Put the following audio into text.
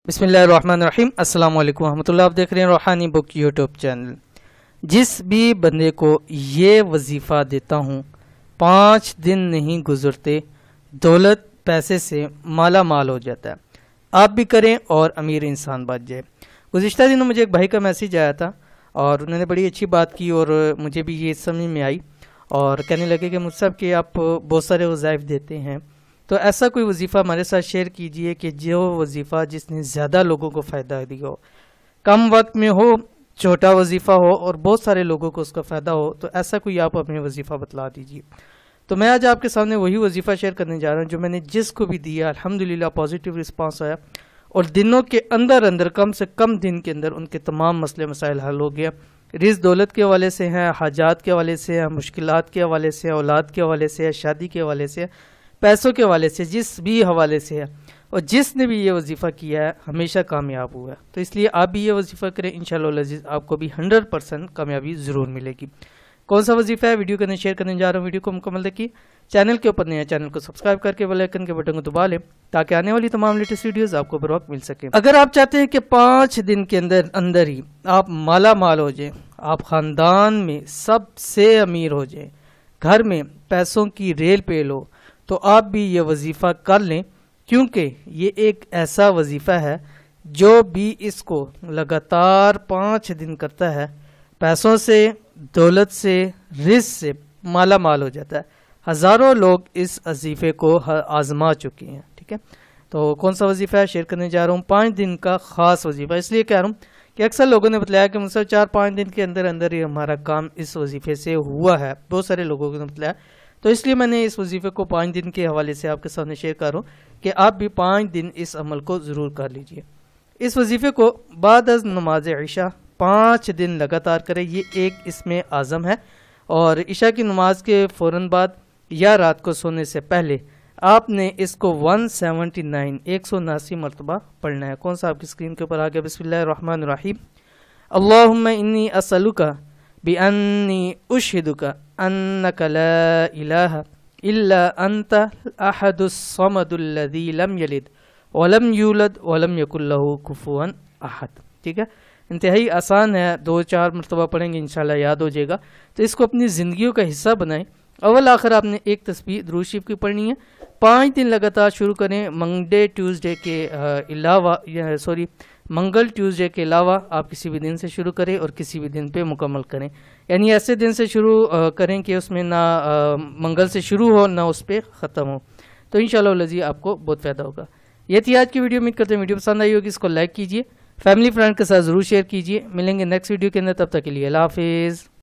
بسم اللہ الرحمن الرحیم۔ السلام علیکم ورحمۃ اللہ۔ آپ دیکھ رہے ہیں روحانی بک یوٹیوب چینل۔ جس بھی بندے کو یہ وظیفہ دیتا ہوں 5 دن نہیں گزرتے دولت پیسے سے مالا مال ہو جاتا ہے۔ آپ بھی کریں اور امیر انسان بن جائے۔ گزشتہ دنوں مجھے ایک بھائی کا میسیج آیا تھا اور انہوں نے بڑی اچھی بات کی اور مجھے بھی یہ سمجھ میں آئی اور کہنے لگے کہ مجھ کہ آپ بہت سارے وظائف دیتے ہیں، تو ایسا کوئی وظیفہ ہمارے ساتھ شیئر کیجئے کہ جو وظیفہ جس نے زیادہ لوگوں کو فائدہ دیا ہو، کم وقت میں ہو، چھوٹا وظیفہ ہو اور بہت سارے لوگوں کو اس کا فائدہ ہو۔ تو ایسا کوئی آپ اپنے وظیفہ بتلا دیجئے۔ تو میں آج آپ کے سامنے وہی وظیفہ شیئر کرنے جا رہا ہوں جو میں نے جس کو بھی دیا الحمدللہ پازیٹیو رسپانس آیا اور دنوں کے اندر کم سے کم دن کے اندر ان کے تمام مسئلے مسائل حل ہو گیا۔ رزق دولت کے حوالے سے ہیں، حاجات کے حوالے سے ہیں، مشکلات کے حوالے سے، اولاد کے حوالے سے، شادی کے حوالے سے، پیسوں کے حوالے سے، جس بھی حوالے سے ہے، اور جس نے بھی یہ وظیفہ کیا ہے ہمیشہ کامیاب ہوا ہے۔ تو اس لیے آپ بھی یہ وظیفہ کریں، انشاءاللہ العزیز آپ کو بھی 100% کامیابی ضرور ملے گی۔ کون سا وظیفہ ہے ویڈیو کرنے شیئر کرنے جا رہا ہوں، ویڈیو کو مکمل دیکھیے۔ چینل کے اوپر نیا چینل کو سبسکرائب کر کے بیل آئیکن کے بٹن کو دبا لیں تاکہ آنے والی تمام لیٹسٹ ویڈیوز آپ کو بر وقت مل سکے۔ اگر آپ چاہتے ہیں کہ 5 دن کے اندر ہی آپ مالا مال ہو جائیں، آپ خاندان میں سب سے امیر ہو جائیں، گھر میں پیسوں کی ریل پیل ہو، تو آپ بھی یہ وظیفہ کر لیں، کیونکہ یہ ایک ایسا وظیفہ ہے جو بھی اس کو لگاتار 5 دن کرتا ہے پیسوں سے، دولت سے، رزق سے مالا مال ہو جاتا ہے۔ ہزاروں لوگ اس وظیفے کو آزما چکے ہیں، ٹھیک ہے۔ تو کون سا وظیفہ ہے شیئر کرنے جا رہا ہوں، 5 دن کا خاص وظیفہ۔ اس لیے کہہ رہا ہوں کہ اکثر لوگوں نے بتلایا کہ مجھ سے 4-5 دن کے اندر ہی ہمارا کام اس وظیفے سے ہوا ہے، بہت سارے لوگوں نے بتلایا۔ تو اس لیے میں نے اس وظیفے کو 5 دن کے حوالے سے آپ کے سامنے شیئر کر رہا ہوں کہ آپ بھی 5 دن اس عمل کو ضرور کر لیجئے۔ اس وظیفے کو بعد از نماز عشاء 5 دن لگاتار کریں، یہ ایک اس میں اعظم ہے۔ اور عشاء کی نماز کے فوراً بعد یا رات کو سونے سے پہلے آپ نے اس کو 179 مرتبہ پڑھنا ہے۔ کون سا آپ کی اسکرین کے اوپر آ گیا؟ بسم اللہ الرحمن الرحیم۔ اللہم انی اسألک بأنی اشہدک انک لا الہ الا انت الاحد الصمد الذی لم یلد ولم یولد ولم یکن لہ کفوا احد۔ ٹھیک ہے، انتہائی آسان ہے، 2-4 مرتبہ پڑھیں گے انشاءاللہ یاد ہو جائے گا۔ تو اس کو اپنی زندگیوں کا حصہ بنائیں۔ اول آخر آپ نے ایک تسبیح درود شریف کی پڑھنی ہے۔ 5 دن لگاتار شروع کریں، منگل ٹیوزڈے کے علاوہ آپ کسی بھی دن سے شروع کریں اور کسی بھی دن پہ مکمل کریں، یعنی ایسے دن سے شروع کریں کہ اس میں نہ منگل سے شروع ہو نہ اس پہ ختم ہو۔ تو انشاءاللہ العزیز آپ کو بہت فائدہ ہوگا۔ یہ تھی آج کی ویڈیو، امید کرتے ہیں ویڈیو پسند آئی ہوگی، اس کو لائک کیجیے، فیملی فرینڈ کے ساتھ ضرور شیئر کیجیے۔ ملیں گے نیکسٹ ویڈیو کے اندر، تب تک کے لیے اللہ حافظ۔